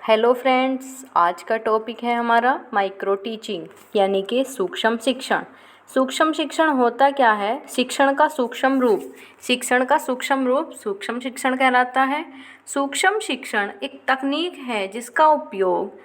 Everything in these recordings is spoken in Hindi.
हेलो फ्रेंड्स, आज का टॉपिक है हमारा माइक्रो टीचिंग यानी कि सूक्ष्म शिक्षण। सूक्ष्म शिक्षण होता क्या है? शिक्षण का सूक्ष्म रूप। शिक्षण का सूक्ष्म रूप सूक्ष्म शिक्षण कहलाता है। सूक्ष्म शिक्षण एक तकनीक है जिसका उपयोग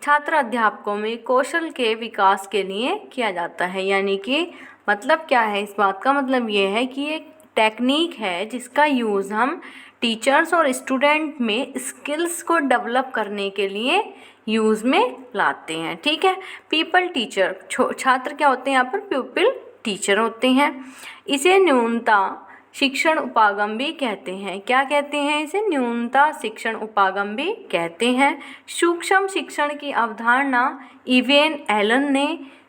छात्र अध्यापकों में कौशल के विकास के लिए किया जाता है। यानी कि मतलब क्या है, इस बात का मतलब ये है कि एक टेक्निक है जिसका यूज़ हम टीचर्स और स्टूडेंट में स्किल्स को डेवलप करने के लिए यूज़ में लाते हैं। ठीक है। पीपल टीचर, छात्र क्या होते हैं यहाँ पर? प्यूपिल टीचर होते हैं। इसे न्यूनता शिक्षण उपागम भी कहते हैं। क्या कहते हैं इसे? न्यूनता शिक्षण उपागम भी कहते हैं। सूक्ष्म शिक्षण की अवधारणा इवेन एलन ने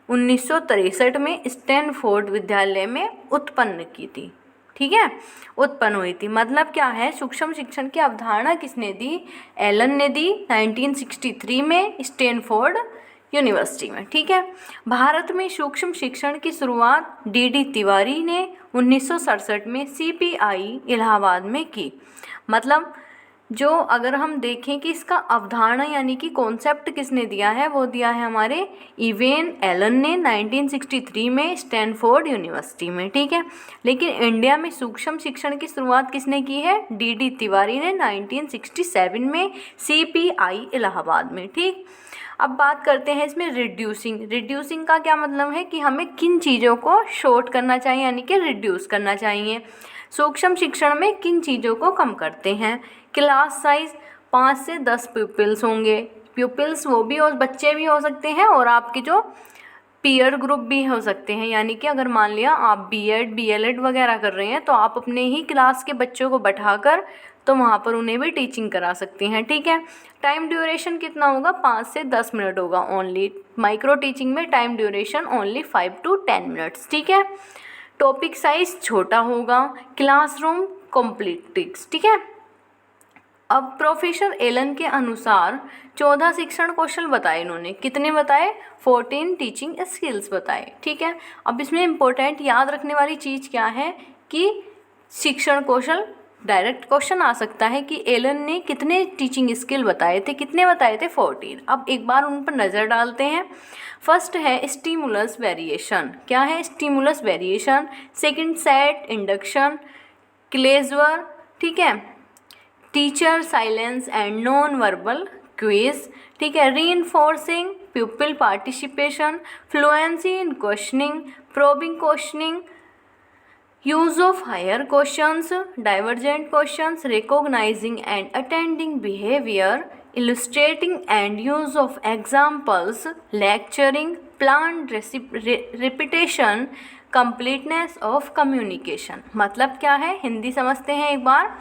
1963 में स्टैनफोर्ड विद्यालय में उत्पन्न की थी। ठीक है, उत्पन्न हुई थी। मतलब क्या है, सूक्ष्म शिक्षण की अवधारणा किसने दी? एलन ने दी 1963 में स्टैनफोर्ड यूनिवर्सिटी में। ठीक है। भारत में सूक्ष्म शिक्षण की शुरुआत डी तिवारी ने 1967 में CPI इलाहाबाद में की। मतलब जो अगर हम देखें कि इसका अवधारणा यानी कि कॉन्सेप्ट किसने दिया है, वो दिया है हमारे इवेन एलन ने 1963 में स्टैनफोर्ड यूनिवर्सिटी में। ठीक है। लेकिन इंडिया में सूक्ष्म शिक्षण की शुरुआत किसने की है? डी तिवारी ने 1967 में CPI इलाहाबाद में। ठीक। अब बात करते हैं इसमें रिड्यूसिंग। रिड्यूसिंग का क्या मतलब है कि हमें किन चीज़ों को शॉर्ट करना चाहिए यानी कि रिड्यूस करना चाहिए। सूक्ष्म शिक्षण में किन चीज़ों को कम करते हैं? क्लास साइज 5 से 10 प्यूपिल्स होंगे। प्यूपिल्स वो भी और बच्चे भी हो सकते हैं और आपके जो पीयर ग्रुप भी हो सकते हैं। यानी कि अगर मान लिया आप BEd DLEd वगैरह कर रहे हैं तो आप अपने ही क्लास के बच्चों को बैठाकर तो वहाँ पर उन्हें भी टीचिंग करा सकते हैं। ठीक है। टाइम ड्यूरेशन कितना होगा? 5 से 10 मिनट होगा ओनली। माइक्रो टीचिंग में time duration only 5 to 10 minutes. ठीक है। टॉपिक साइज छोटा होगा। Classroom complex. ठीक है। अब प्रोफेसर एलन के अनुसार 14 शिक्षण कौशल बताए इन्होंने। कितने बताए? 14 टीचिंग स्किल्स बताए। ठीक है। अब इसमें इम्पोर्टेंट याद रखने वाली चीज़ क्या है कि शिक्षण कौशल डायरेक्ट क्वेश्चन आ सकता है कि एलन ने कितने टीचिंग स्किल बताए थे? कितने बताए थे? 14। अब एक बार उन पर नज़र डालते हैं। फर्स्ट है स्टिमुलस वेरिएशन। क्या है stimulus variation? Second set induction closure. ठीक है। Teacher silence and non verbal cues. ठीक है। Reinforcing pupil participation, fluency in questioning, probing questioning, use of higher questions, divergent questions, recognising and attending behaviour, illustrating and use of examples, lecturing, planned repetition, completeness of communication। मतलब क्या है, हिंदी समझते हैं एक बार।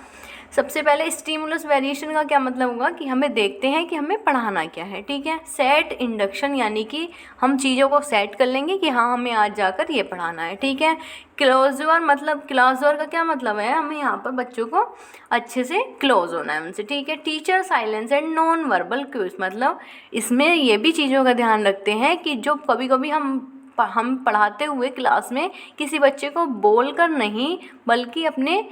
सबसे पहले स्टिमुलस वेरिएशन का क्या मतलब होगा कि हमें देखते हैं कि हमें पढ़ाना क्या है। ठीक है। सेट इंडक्शन यानी कि हम चीज़ों को सेट कर लेंगे कि हाँ हमें आज जाकर ये पढ़ाना है। ठीक है। क्लोजर मतलब क्लोजर का क्या मतलब है? हमें यहाँ पर बच्चों को अच्छे से क्लोज होना है उनसे। ठीक है। Teacher silence and non verbal cues मतलब इसमें ये भी चीज़ों का ध्यान रखते हैं कि जो कभी कभी हम पढ़ाते हुए क्लास में किसी बच्चे को बोलकर नहीं बल्कि अपने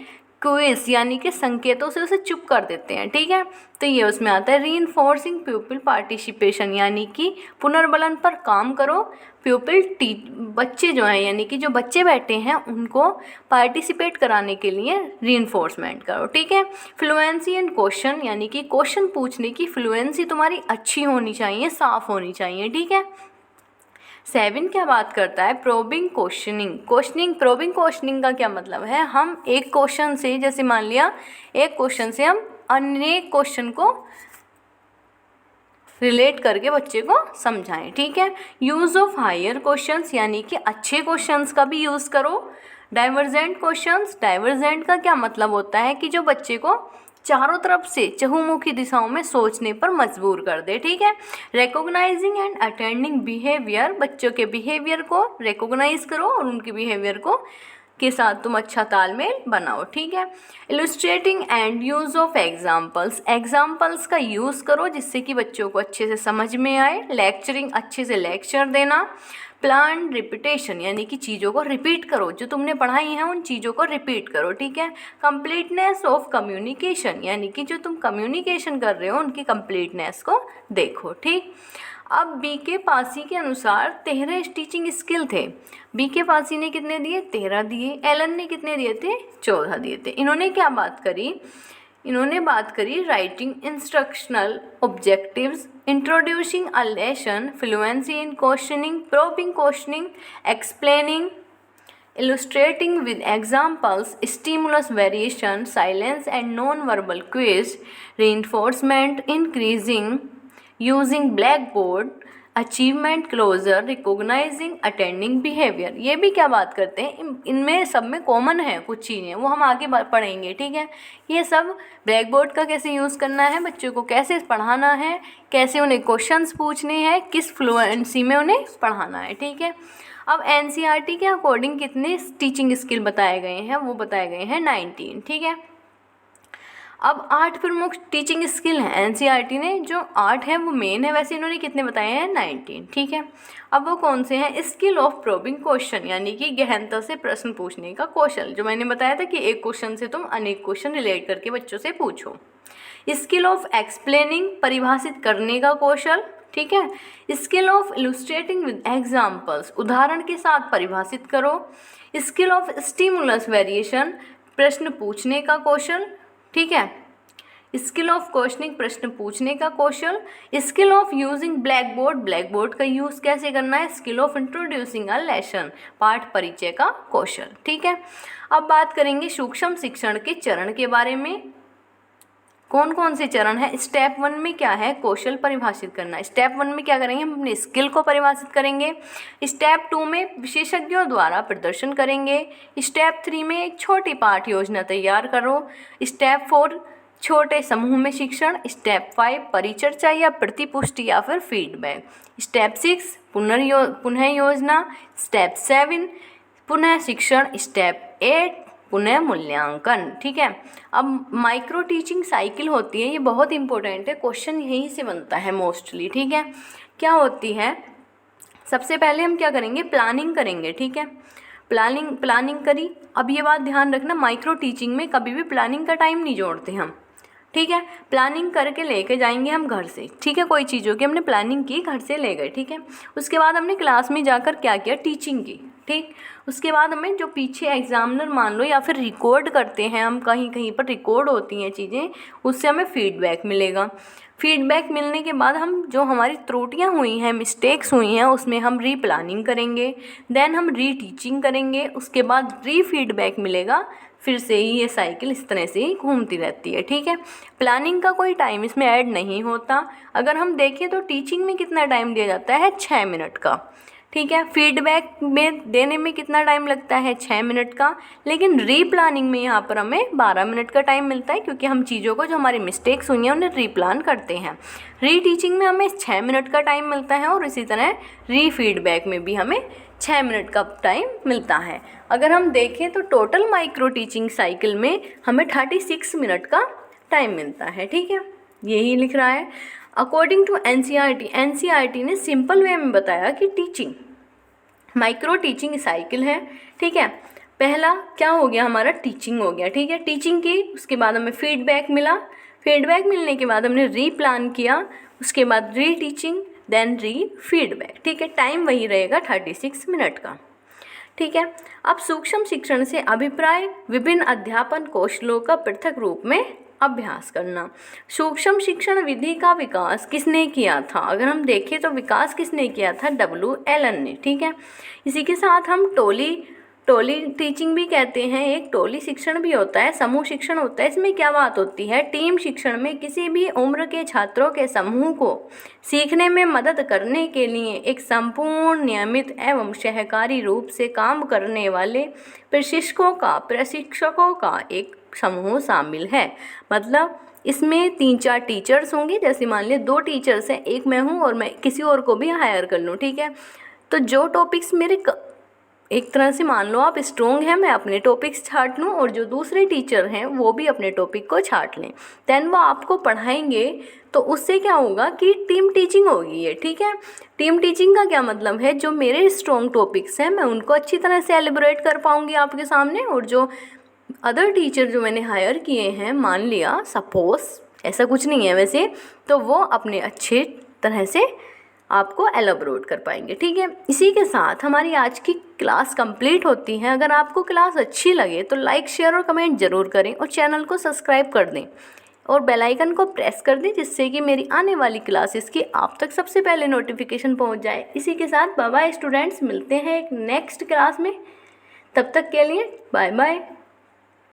क्विज यानी कि संकेतों से उसे चुप कर देते हैं। ठीक है। तो ये उसमें आता है। रीइंफोर्सिंग प्यूपिल पार्टिसिपेशन यानी कि पुनर्बलन पर काम करो। बच्चे जो हैं यानी कि जो बच्चे बैठे हैं उनको पार्टिसिपेट कराने के लिए रीइंफोर्समेंट करो। ठीक है। फ्लुएंसी इन क्वेश्चन यानी कि क्वेश्चन पूछने की फ्लुएंसी तुम्हारी अच्छी होनी चाहिए, साफ होनी चाहिए। ठीक है। 7 क्या बात करता है? Probing questioning. प्रोबिंग क्वेश्चनिंग का क्या मतलब है? हम एक क्वेश्चन से, जैसे मान लिया एक क्वेश्चन से हम अन्य क्वेश्चन को रिलेट करके बच्चे को समझाएं। ठीक है। यूज़ ऑफ हायर क्वेश्चंस यानी कि अच्छे क्वेश्चंस का भी यूज़ करो। डाइवर्जेंट क्वेश्चंस, डाइवर्जेंट का क्या मतलब होता है कि जो बच्चे को चारों तरफ से चहुमुखी दिशाओं में सोचने पर मजबूर कर दे। ठीक है। रिकॉग्नाइजिंग एंड अटेंडिंग बिहेवियर, बच्चों के बिहेवियर को रिकॉग्नाइज करो और उनके बिहेवियर को के साथ तुम अच्छा तालमेल बनाओ। ठीक है। Illustrating and use of examples, examples का यूज़ करो जिससे कि बच्चों को अच्छे से समझ में आए। लेक्चरिंग, अच्छे से लेक्चर देना। प्लान रिपीटेशन यानी कि चीज़ों को रिपीट करो, जो तुमने पढ़ाई है उन चीज़ों को रिपीट करो, ठीक है। कंप्लीटनेस ऑफ कम्युनिकेशन यानी कि जो तुम कम्युनिकेशन कर रहे हो उनकी कंप्लीटनेस को देखो, ठीक। अब बी के पासी के अनुसार 13 टीचिंग स्किल थे। बी के पासी ने कितने दिए? 13 दिए। एलन ने कितने दिए थे? 14 दिए थे। इन्होंने क्या बात करी? इन्होंने बात करी writing instructional objectives, introducing a lesson, fluency in questioning, probing questioning, explaining, illustrating with examples, stimulus variation, silence and non-verbal quiz, reinforcement, increasing, using blackboard, achievement closure, recognising, attending behaviour. ये भी क्या बात करते हैं? इनमें सब में कॉमन है कुछ चीज़ें, वो हम आगे पढ़ेंगे, ठीक है। ये सब ब्लैक बोर्ड का कैसे यूज़ करना है, बच्चों को कैसे पढ़ाना है, कैसे उन्हें क्वेश्चंस पूछने हैं, किस फ्लुएंसी में उन्हें पढ़ाना है, ठीक है। अब एनसीईआरटी के अकॉर्डिंग कितने टीचिंग स्किल बताए गए हैं? वो बताए गए हैं 19, ठीक है। अब 8 प्रमुख टीचिंग स्किल हैं। एनसीईआरटी ने जो 8 है वो मेन है, वैसे इन्होंने कितने बताए हैं? 19, ठीक है। अब वो कौन से हैं? स्किल ऑफ प्रोबिंग क्वेश्चन यानी कि गहनता से प्रश्न पूछने का कौशल, जो मैंने बताया था कि एक क्वेश्चन से तुम अनेक क्वेश्चन रिलेट करके बच्चों से पूछो। स्किल ऑफ एक्सप्लेनिंग परिभाषित करने का कौशल, ठीक है। स्किल ऑफ इलुस्ट्रेटिंग विद एग्जाम्पल्स उदाहरण के साथ परिभाषित करो। स्किल ऑफ स्टिमुलस वेरिएशन प्रश्न पूछने का कौशल, ठीक है। स्किल ऑफ क्वेश्चनिंग प्रश्न पूछने का कौशल। Skill of using blackboard, blackboard का यूज़ कैसे करना है। Skill of introducing a lesson पाठ परिचय का कौशल, ठीक है। अब बात करेंगे सूक्ष्म शिक्षण के चरण के बारे में। कौन कौन से चरण है? स्टेप 1 में क्या है? कौशल परिभाषित करना। स्टेप 1 में क्या करेंगे? हम अपने स्किल को परिभाषित करेंगे। स्टेप 2 में विशेषज्ञों द्वारा प्रदर्शन करेंगे। स्टेप 3 में एक छोटी पाठ योजना तैयार करो। स्टेप 4 छोटे समूह में शिक्षण। स्टेप 5 परिचर्चा या प्रतिपुष्टि या फिर फीडबैक। स्टेप 6 पुनः योजना। स्टेप 7 पुनः शिक्षण। स्टेप 8 पुनः मूल्यांकन, ठीक है। अब माइक्रो टीचिंग साइकिल होती है, ये बहुत इंपॉर्टेंट है, क्वेश्चन यहीं से बनता है मोस्टली, ठीक है। क्या होती है? सबसे पहले हम क्या करेंगे? प्लानिंग करेंगे, ठीक है। प्लानिंग करी। अब ये बात ध्यान रखना, माइक्रो टीचिंग में कभी भी प्लानिंग का टाइम नहीं जोड़ते हम, ठीक है। प्लानिंग करके लेके जाएंगे हम घर से, ठीक है। कोई चीज़ों की हमने प्लानिंग की, घर से ले गए, ठीक है। उसके बाद हमने क्लास में जाकर क्या किया? टीचिंग की, ठीक। उसके बाद हमें जो पीछे एग्जामिनर मान लो या फिर रिकॉर्ड करते हैं हम, कहीं कहीं पर रिकॉर्ड होती हैं चीज़ें, उससे हमें फीडबैक मिलेगा। फीडबैक मिलने के बाद हम जो हमारी त्रुटियां हुई हैं, मिस्टेक्स हुई हैं, उसमें हम रीप्लानिंग करेंगे। देन हम री टीचिंग करेंगे। उसके बाद री फीडबैक मिलेगा। फिर से ही ये साइकिल इस तरह से ही घूमती रहती है, ठीक है। प्लानिंग का कोई टाइम इसमें ऐड नहीं होता। अगर हम देखें तो टीचिंग में कितना टाइम दिया जाता है? 6 मिनट का, ठीक है। फीडबैक में देने में कितना टाइम लगता है? 6 मिनट का। लेकिन रीप्लानिंग में यहाँ पर हमें 12 मिनट का टाइम मिलता है, क्योंकि हम चीज़ों को जो हमारी मिस्टेक्स हुई हैं उन्हें रीप्लान करते हैं। री टीचिंग में हमें 6 मिनट का टाइम मिलता है और इसी तरह री फीडबैक में भी हमें 6 मिनट का टाइम मिलता है। अगर हम देखें तो टोटल माइक्रो टीचिंग साइकिल में हमें 36 मिनट का टाइम मिलता है, ठीक है। यही लिख रहा है। अकॉर्डिंग टू एनसीईआरटी ने सिंपल वे में बताया कि टीचिंग माइक्रो टीचिंग साइकिल है, ठीक है। पहला क्या हो गया? हमारा टीचिंग हो गया, ठीक है। टीचिंग की, उसके बाद हमें फीडबैक मिला। फीडबैक मिलने के बाद हमने री प्लान किया, उसके बाद री टीचिंग, देन री फीडबैक, ठीक है। टाइम वही रहेगा 36 मिनट का, ठीक है। अब सूक्ष्म शिक्षण से अभिप्राय, विभिन्न अध्यापन कौशलों का पृथक रूप में अभ्यास करना। सूक्ष्म शिक्षण विधि का विकास किसने किया था? अगर हम देखें तो विकास किसने किया था? डब्ल्यू एलन ने, ठीक है। इसी के साथ हम टोली टीचिंग भी कहते हैं, एक टोली शिक्षण भी होता है, समूह शिक्षण होता है। इसमें क्या बात होती है? टीम शिक्षण में किसी भी उम्र के छात्रों के समूह को सीखने में मदद करने के लिए एक संपूर्ण, नियमित एवं सहकारी रूप से काम करने वाले प्रशिक्षकों का एक समूह शामिल है। मतलब इसमें 3-4 टीचर्स होंगे, जैसे मान लिया 2 टीचर्स हैं, एक मैं हूँ और मैं किसी और को भी हायर कर लूँ, ठीक है। तो जो टॉपिक्स मेरे एक तरह से मान लो आप स्ट्रोंग हैं, मैं अपने टॉपिक्स छांट लूँ और जो दूसरे टीचर हैं वो भी अपने टॉपिक को छांट लें, देन वो आपको पढ़ाएंगे। तो उससे क्या होगा कि टीम टीचिंग होगी ये, ठीक है। टीम टीचिंग का क्या मतलब है, जो मेरे स्ट्रॉन्ग टॉपिक्स हैं मैं उनको अच्छी तरह से एलिबरेट कर पाऊँगी आपके सामने, और जो अदर टीचर जो मैंने हायर किए हैं, मान लिया सपोज, ऐसा कुछ नहीं है वैसे, तो वो अपने अच्छे तरह से आपको एलाबोरेट कर पाएंगे, ठीक है। इसी के साथ हमारी आज की क्लास कंप्लीट होती है। अगर आपको क्लास अच्छी लगे तो लाइक, शेयर और कमेंट ज़रूर करें और चैनल को सब्सक्राइब कर दें और बेल आइकन को प्रेस कर दें, जिससे कि मेरी आने वाली क्लासेस की आप तक सबसे पहले नोटिफिकेशन पहुंच जाए। इसी के साथ बाय बाय स्टूडेंट्स, मिलते हैं एक नेक्स्ट क्लास में। तब तक के लिए बाय बाय।